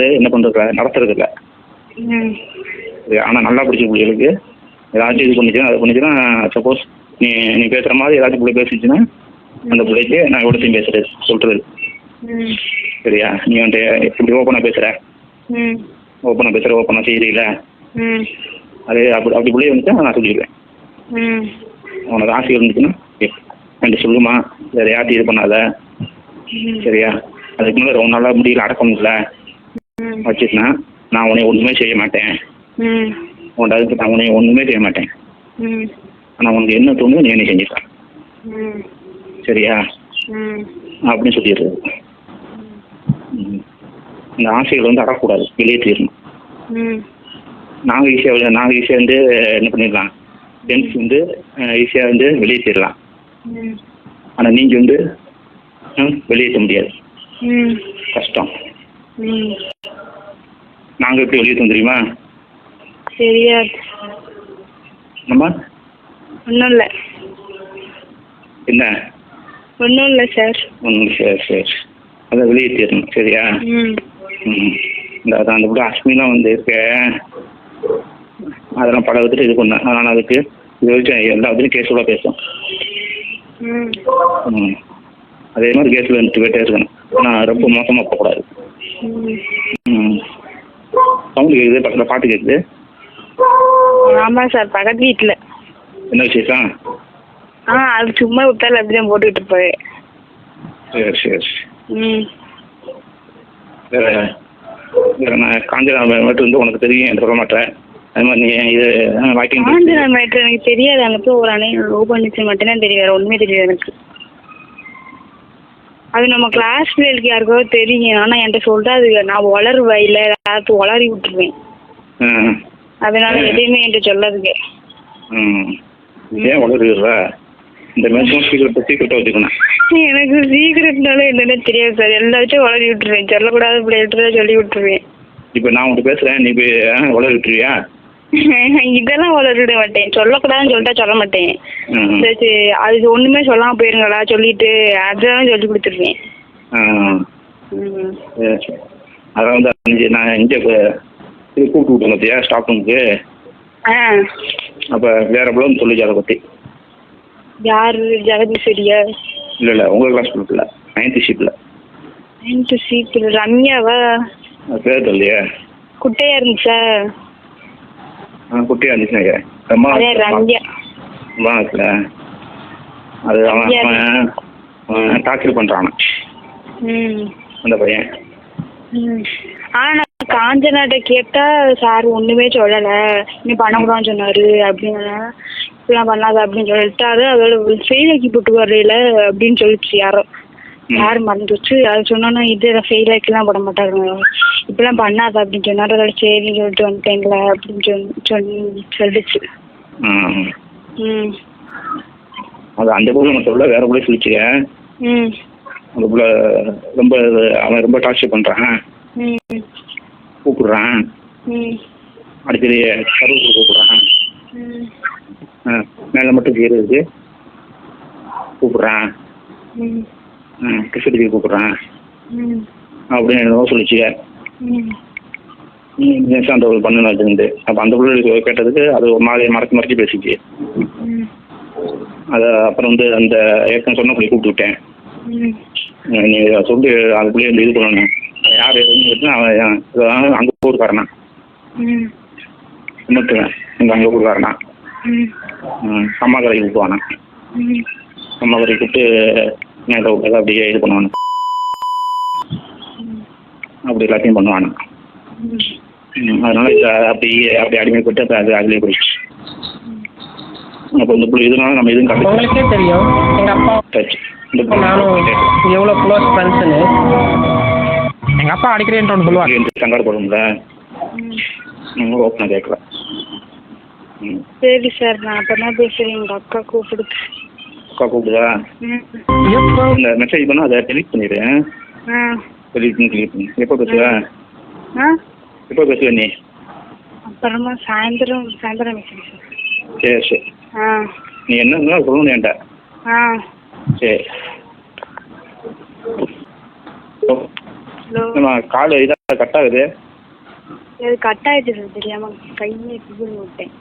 வந்து என்ன பண்ணுறது நடத்துறது இல்லை. ஆனால் நல்லா படிச்ச பிள்ளைகளுக்கு ஏதாச்சும் இது பண்ணிச்சுன்னா அதை பண்ணிச்சுன்னா சப்போஸ் நீ நீ பேசுகிற மாதிரி ஏதாச்சும் பிள்ளை பேசிச்சுன்னா அந்த பிள்ளைக்கு நான் எவ்வளோத்தையும் பேசுறது சொல்கிறது. சரியா? நீ வந்துட்டு இப்படி ஓப்பனாக பேசுகிற, ஓப்பனாக பேசுகிற, ஓப்பனாக செய்கிறீங்கள, அது அப்படி அப்படி பிள்ளைய வந்துட்டு நான் சொல்லிடுவேன். உனக்கு ஆசை இருந்துச்சுன்னா என்கிட்ட சொல்லுமா, வேறு யார்ட்டும் இது பண்ணாத. சரியா? அதுக்கு மேலே ரொம்ப நாளாக முடியல அடக்க முடியல வச்சுட்டுனா நான் உன்னை ஒன்றுமே செய்ய மாட்டேன். உன்ட்ட அதுக்கு நான் உன்னை ஒன்றுமே செய்ய மாட்டேன். ஆனால் உனக்கு என்ன தோணுது நீ என்ன செஞ்சுக்கலாம். சரியா? அப்படின்னு சொல்லிடுறது. இந்த ஆசைகள் வந்து அடக்கூடாது, வெளியே தீரணும். நாங்கள் ஈஸியாக வந்து என்ன பண்ணிடலாம், ஜென்ஸ் வந்து ஈஸியாக வந்து வெளியேற்றிடலாம். ஆனால் நீங்கள் வந்து வெளியேற்ற முடியாது, கஷ்டம். நாங்கள் எப்படி வெளியேற்றோம் தெரியுமா? தெரியாது. நம்ம ஒன்றும் இல்லை. என்ன? ஒன்றும் இல்லை சார். சரி சரி, அதை வெளியேற்றிடணும். சரியா? இந்த அதான் அந்த கூட அஸ்மிலாம் வந்து இருக்க, அதெல்லாம் பல விதத்தில் இது பண்ணேன். அதனால் அதுக்கு இது வரைக்கும் எல்லா விதத்துலையும் கேஸோட பேசும். அதே மாதிரி கேஸில் வந்துட்டு போயிட்டே இருக்கணும். ஆனால் ரொம்ப மோசமாக போகக்கூடாது. சவுண்டு கேட்குது, பக்கத்தில் பாட்டு கேட்குது. ஆமாம் சார், பக்கத்து வீட்டில். என்ன விசேஷம்? அது சும்மா விட்டாலும் அப்படிதான் போட்டுக்கிட்டு இருப்பாரு. சரி சரி. வேறு நான் காஞ்சனா மேட்ரு வந்து உனக்கு தெரியும், எனக்கு சொல்ல மாட்டேன். அது மாதிரி நீ இது வாக்கிங். காஞ்சனா மேட்ரு எனக்கு தெரியாது. அங்கே போய் ஒரு அணை லோ பண்ணிச்சு மட்டும்தான் தெரியும், வேறு ஒன்றுமே தெரியாது எனக்கு. அது நம்ம கிளாஸ் பிள்ளைகளுக்கு யாருக்கோ தெரியும். ஆனால் என்கிட்ட சொல்லிட்டு அது நான் வளருவேன், இல்லை ஏதாவது வளரி விட்டுருவேன். அதனால எதையுமே என்கிட்ட சொல்லாதுங்க. ஏன் வளருவா? இந்த மேட்சும் சீக்கிரட்டாக வச்சுக்கணும். எனக்கு சீக்கிரட்னால என்னன்னே தெரியாது சார். எல்லாத்தையும் வளரி விட்டுருவேன். சொல்லக்கூடாத பிள்ளைகிட்ட சொல்லி விட்டுருவேன். இப்போ நான் உன்கிட்ட பேசுகிறேன், நீ போய் வளர விட்டுருவியா? இதெல்லாம் வளர விட மாட்டேன். சொல்லக்கூடாதுன்னு சொல்லிட்டா சொல்ல மாட்டேன். சரி, அது ஒன்றுமே சொல்லாமல் போயிருங்களா சொல்லிட்டு அதெல்லாம் சொல்லி கொடுத்துருவேன். அதான் வந்து நான் இங்கே இது கூப்பிட்டு விட்டேன் பார்த்தியா ஸ்டாஃப் ரூமுக்கு. அப்போ வேற பிள்ளை சொல்லிச்சு அதை பற்றி. யார்? ஜெகதீஸ்வரியா? இல்லை உங்கள் கிளாஸ் குரூப்பில் 9th ஷீட்டில். 9th ஷீட்டில் ரம்யாவா? அது பேர் இல்லையா? குட்டையா இருந்துச்சா? குட்டியாக இருந்துச்சு நினைக்கிறேன். ரொம்ப இருக்குல்ல, அது அவன் டார்ச்சர் பண்ணுறான் அந்த பையன். ஆனால் காஞ்சனாட்ட கேட்டால் சார் ஒன்றுமே சொல்லலை, நீ பண்ணக்கூடாதுன்னு சொன்னார் அப்படின்னு. இப்படிலாம் பண்ணாத அப்படின்னு சொல்லிட்டாரு. அதோட ஃபெயிலாக்கி போட்டு வரல அப்படின்னு சொல்லிச்சு யாரோ, யார் மறந்துச்சு. அது சொன்னோன்னா இது ஃபெயிலாக்கிலாம் போட மாட்டாங்க, இப்படிலாம் பண்ணாத அப்படின்னு சொன்னார். அதோட சரின்னு சொல்லிட்டு வந்துட்டேங்களா அப்படின்னு சொல்லிச்சு. அது அந்த பொருள் நம்ம சொல்ல வேற கூட சொல்லிச்சு. அந்த பிள்ளை ரொம்ப அவன் ரொம்ப டார்ச்சர் பண்ணுறான், கூப்பிடுறான் அடிக்கடி கருவுக்கு கூப்பிடுறான், மேலே மட்டும் கீரை இருக்கு கூப்பிடுறான், கிருஷ்ணகிரி கூப்பிடுறான் அப்படின்னு என்னவோ சொல்லிச்சு. அந்த ஒரு பண்ணு வச்சுருந்து அப்போ அந்த பிள்ளை கேட்டதுக்கு அது ஒரு மாதிரி மறைச்சி பேசிச்சு. அதை அப்புறம் வந்து அந்த ஏற்கனவே சொன்ன பிள்ளை கூப்பிட்டு விட்டேன். நீ சொல்லி அந்த பிள்ளைய வந்து இது பண்ணணும். யார் எதுன்னு அவன் அங்கே ஊருக்காரனா இன்னொருத்தவன் இங்கே அங்கே ஊருக்காரனா அம்மா கரைக்கு கூப்பிடுவானா. அம்மா கரைக்கு கூப்பிட்டு நேரில் விட்டாத அப்படியே இது பண்ணுவானு, அப்படி எல்லாத்தையும் பண்ணுவானு. அதனால அப்படி அடிமைப்பட்டு அப்போ அது அதுலேயே போயிடுச்சு. அப்போ இந்த பிள்ளை இதனால நம்ம எதுவும் உங்களுக்கே தெரியும் எங்கள் அப்பா நானும் எவ்வளோ க்ளோஸ் ஃப்ரெண்ட்ஸுன்னு. எங்கள் அப்பா அடிக்கடி ஒன்று சொல்லுவாங்க, சங்கடப்படும்ல, ஓப்பனாக கேட்கல. சரி சார், நான் அப்போ பேசுகிறேன். எங்கள் அக்கா கூப்பிடுது. அக்கா கூப்பிடுதா? இந்த மெசேஜ் பண்ணால் அதை டெலிட் பண்ணிடு. டெலிட் பண்ணி எப்போ பேசுவ? எப்போ பேசுவ நீ? அப்புறமா சாயந்தரம் பேசுகிறேன் சார். சரி சரி. நீ என்ன சொல்லணும் என்கிட்ட. சரி. நம்ம கால் இதாக அது கட் ஆகுது. அது கட் ஆயிடுச்சு சார், தெரியாமல் கையை இது பண்ணி விட்டேன்.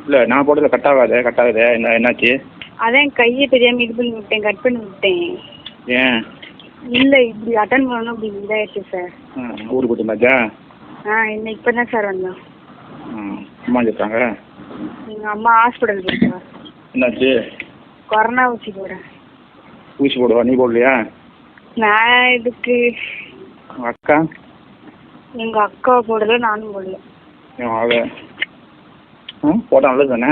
இல்லை நான் போட்டதில் கட் ஆகுது. என்னாச்சு? அதான் கையை தெரியாமல் இது பண்ணி விட்டேன், கட் பண்ணி விட்டேன். ஏன்? இல்லை இப்படி அட்டன் பண்ணணும் அப்படி இதாகிடுச்சு சார். ஊருக்கு போட்டுருந்தாச்சா? இன்னும் இப்போ தான் சார் வந்தோம். அம்மா சொல்லிட்டாங்க. எங்கள் அம்மா ஹாஸ்பிட்டல் போயிருக்கா. என்னாச்சு? கொரோனா ஊசி போடுறேன். ஊசி போடுவா? நீ போடலையா? நான் இதுக்கு அக்கா? எங்கள் அக்காவை போடல, நானும் போடல. போட்டால் நல்லது தானே?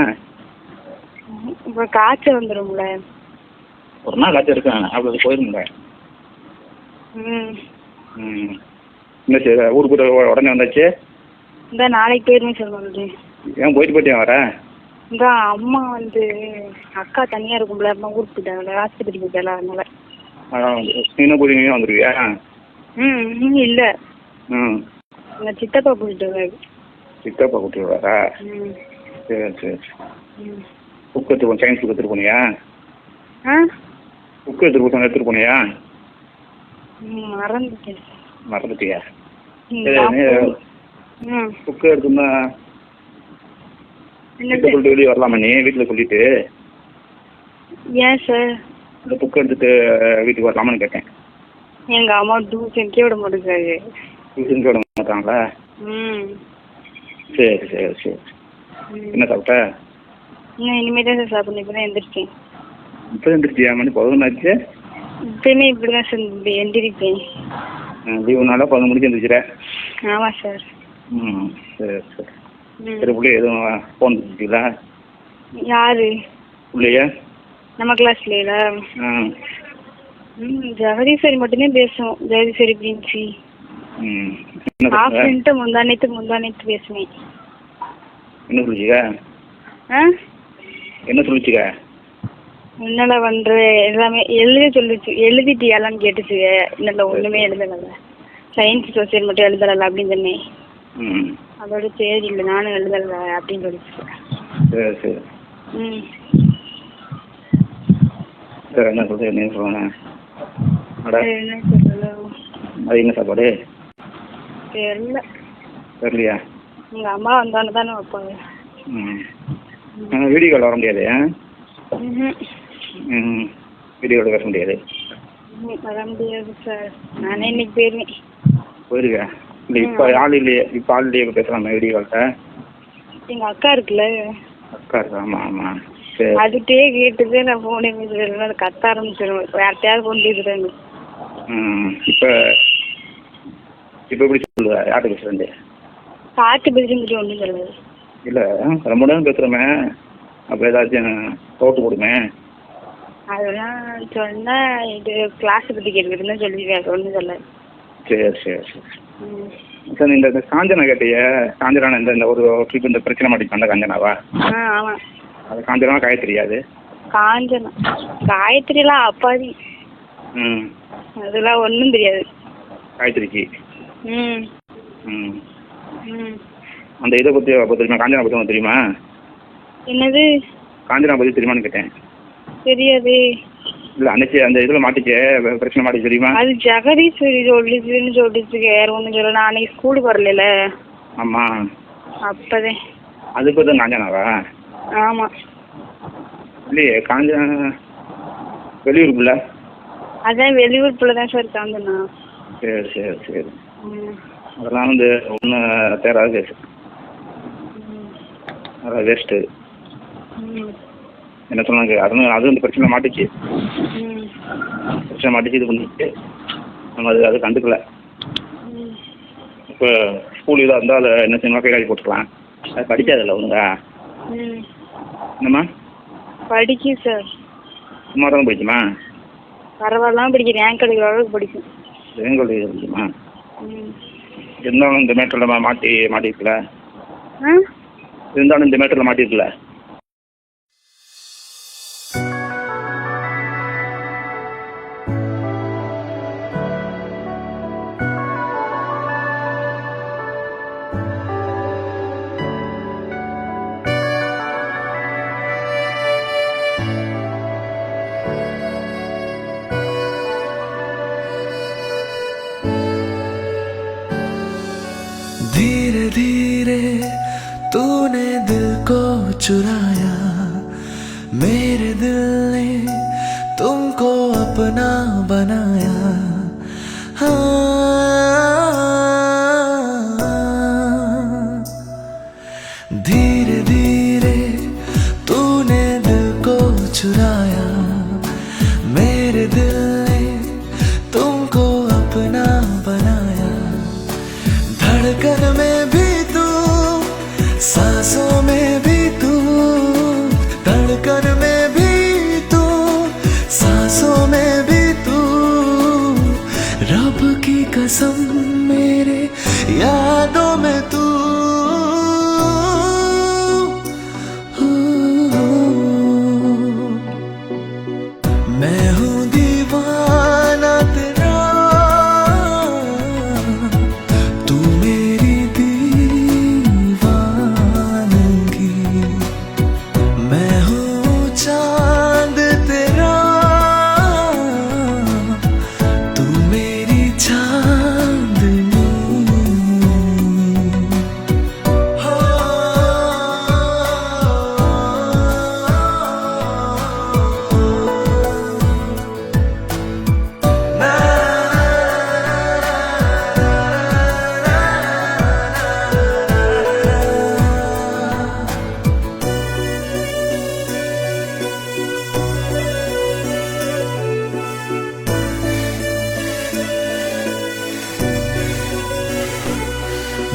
இப்போ காய்ச்சல் வந்துடும்ல. ஒரு நாள் காய்ச்சல் இருக்கேன், அவ்வளோ போயிருங்க. என்ன சரி, ஊருக்கு போய்ட்டு உடனே வந்தாச்சு. இந்த நாளைக்கு போயிருமே சொல்லுவாங்க. ஏன் போயிட்டு வர? இந்த அம்மா வந்து அக்கா தனியாக இருக்கும்ல, அம்மா ஊருக்கு போயிட்டாங்க, ஆஸ்பத்திரி போயிட்டால, அதனால. நீனும் போய் வந்துருவியா? இல்லை எங்கள் சித்தப்பா கூட்டிட்டு வராரு. சித்தப்பா கூட்டிட்டு வரா? சரி சரி. புக் எடுத்து சயின்ஸ் புக் எடுத்துட்டு போனியா? புக் எடுத்துட்டு போனியா? மறந்துட்டேன். மறந்துட்டியா? புக்கு எடுத்துன்னா சொல்லிட்டு வெளியே வரலாமா நீ? வீட்டில் சொல்லிட்டு. ஏன் சார்? இந்த புக்கு எடுத்துட்டு வீட்டுக்கு வரலாமான்னு கேட்டேன். எங்கள் அம்மா டியூஷனுக்கே விட மாட்டேங்கிறாரு. டியூஷனுக்கே விட மாட்டாங்களா? சரி சரி சரி. என்ன சாப்பிட்ட? இன்னும் இனிமேல் தான் சார் சாப்பிடணும். இப்போ தான் எந்திரிச்சேன். இப்போ எந்திரிச்சியா? மணி 11 ஆச்சு. இப்பயுமே இப்படி தான் சார் எந்திரிப்பேன். லீவுனால 11 மணிக்கு எந்திரிச்சிட்டேன். ஆமாம் சார். சரி சரி. சரி, பிள்ளைய எதுவும் ஃபோன் பண்ணிட்டீங்களா? யாரு? பிள்ளைய நம்ம கிளாஸ்லையா? ஜெகதீஸ்வரி மட்டும்தான் பேசுவோம். ஜெகதீஸ்வரி பிரின்சி. ஆஃப்டர்ன்ட்டு முந்தானேத்து பேசுவேன். என்ன சொல்லிச்சுக்க? என்ன சொல்லிச்சுக்க? என்னல பண்ற எல்லாமே எழுதிட்டியாலான்னு கேட்டுச்சு. என்னல ஒண்ணுமே எழுதல, சயின்ஸ் சோசியல் மட்டும் எழுதல அப்படின்னு சொன்னேன். அதோட சரி இல்லை நானும் எழுதல அப்படின்னு சொல்லிச்சு. சரி சரி. சரி, என்ன சொல்ற? என்ன சொல்லுவாங்க? என்ன சொல்லல. அது என்ன சாப்பாடு? தெரியல. தெரியலையா? எங்க அம்மா வந்தானு தானே வைப்பாங்க. வீடியோ கால் வர முடியாது. வீடியோ கால் பேச முடியாது. வர முடியாது சார். நானே இன்னைக்கு போயிருவேன். போயிருக்கேன். இல்லை இப்போ ஆள் இல்லையே. இப்போ ஆள் இல்லையே பேசலாமா வீடியோ கால்கிட்ட? எங்கள் அக்கா இருக்குல்ல. அக்கா இருக்கா? ஆமாம் ஆமாம். சரி. அதுகிட்டே கேட்டுட்டு நான் ஃபோனே பேசுகிறேன். அது கத்த ஆரம்பிச்சிடுவேன். யார்கிட்டயாவது ஃபோன் பேசுகிறேன்னு. இப்போ எப்படி சொல்லுவா? யார்கிட்ட பேசுகிறேன்? பார்த்து பேசுகிட்டு ஒன்றும் சொல்லுது. இல்லை ரொம்ப நேரம் பேசுகிறோமே, அப்போ ஏதாச்சும் தோட்டு கொடுமே. அதெல்லாம் சொன்னால் இது கிளாஸை பற்றி கேட்குறதுன்னு சொல்லிடுவேன். ஒன்றும் சொல்ல. சரி சரி சரி. சார், இந்த காஞ்சனா கேட்டிய? காஞ்சனா இந்த ஒரு ட்ரிப் இந்த பிரச்சனை மாட்டிக்கு அந்த காஞ்சனாவா? ஆமாம். அது காஞ்சனா காயத்ரியாது? காஞ்சனா காயத்ரிலாம் அப்பாதி. அதெல்லாம் ஒன்றும் தெரியாது காயத்ரிக்கு. அந்த இதை பற்றி தெரியுமா? காஞ்சனா பற்றி தெரியுமா? என்னது? காஞ்சனா பற்றி தெரியுமான்னு கேட்டேன். தெரியாது. இல்லை அன்னைக்கு அந்த இதில் மாட்டிச்சு, பிரச்சனை மாட்டிச்சு, தெரியுமா? அது ஜெகதீஸ்வரி சொல்லிச்சு. வேற ஒன்றும் சொல்ல. நான் அன்னைக்கு ஸ்கூலுக்கு வரல. ஆமாம். அப்போதான். அது இப்போ தான் காஞ்சனாவா? ஆமாம். இல்லையே, காஞ்சனா வெளியூர் பிள்ளை. அதான் வெளியூர் பிள்ளை தான் சார் காஞ்சனா. சரி சரி சரி. அதெல்லாம் வந்து ஒன்றும் தேராது கேஸ். அதான் வேஸ்ட்டு. என்ன சொன்னாங்க? அது வந்து பிரச்சனை மாட்டிச்சு. இது பண்ணிட்டு நம்ம அது கண்டுக்கல. இப்போ ஸ்கூல் இதாக இருந்தால் அதை என்ன செய்யணும்? கைகாடி போட்டுக்கலாம். அது படிக்காதில்ல ஒழுங்கா. என்னம்மா படிக்கும் சார். சும்மா தான் படிக்குமா? பரவாயில்லாம் படிக்கும். ரேங்க் எடுக்கிற அளவுக்கு படிக்கும். ரேங்க் எடுக்கிற படிக்குமா? இருந்தாலும் இந்த மேட்டரில் மாட்டிருக்கல. இருந்தாலும் இந்த மேட்டரில் மாட்டிருக்கல. धीरे धीरे तूने दिल को चुराया, मेरे दिल ने तुमको अपना बनाया। धीरे धीरे तूने दिल को चुराया, मेरे दिल ने तुमको अपना बनाया। धड़कन में भी तू, सांसों में भी तू, धड़कन में भी तू, सांसों में भी तू। रब की कसम मेरे यादों में तू। मैं हूँ दीवाना तेरा, तू मेरी दीवानगी। मैं हूँ चांद तेरा, तू मेरी चांदनी।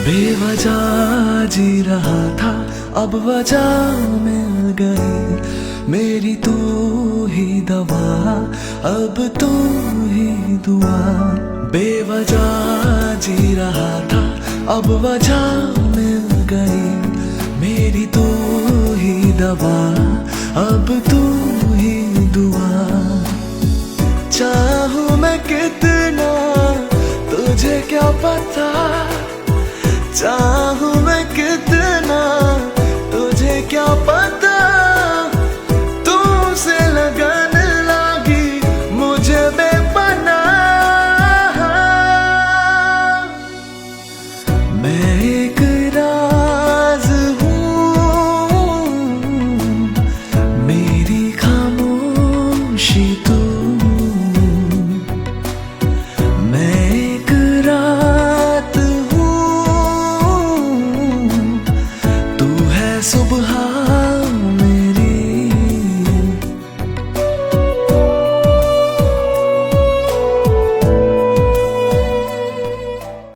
बेवजह जी रहा था, अब वजह मिल गई। मेरी तू ही दवा, अब तू ही दुआ। बेवजह जी रहा था, अब वजह मिल गई। मेरी तू ही दवा, अब तू ही दुआ। चाहूं मैं कितना तुझे क्या पता, चाहूं मैं कितना तुझे क्या पता।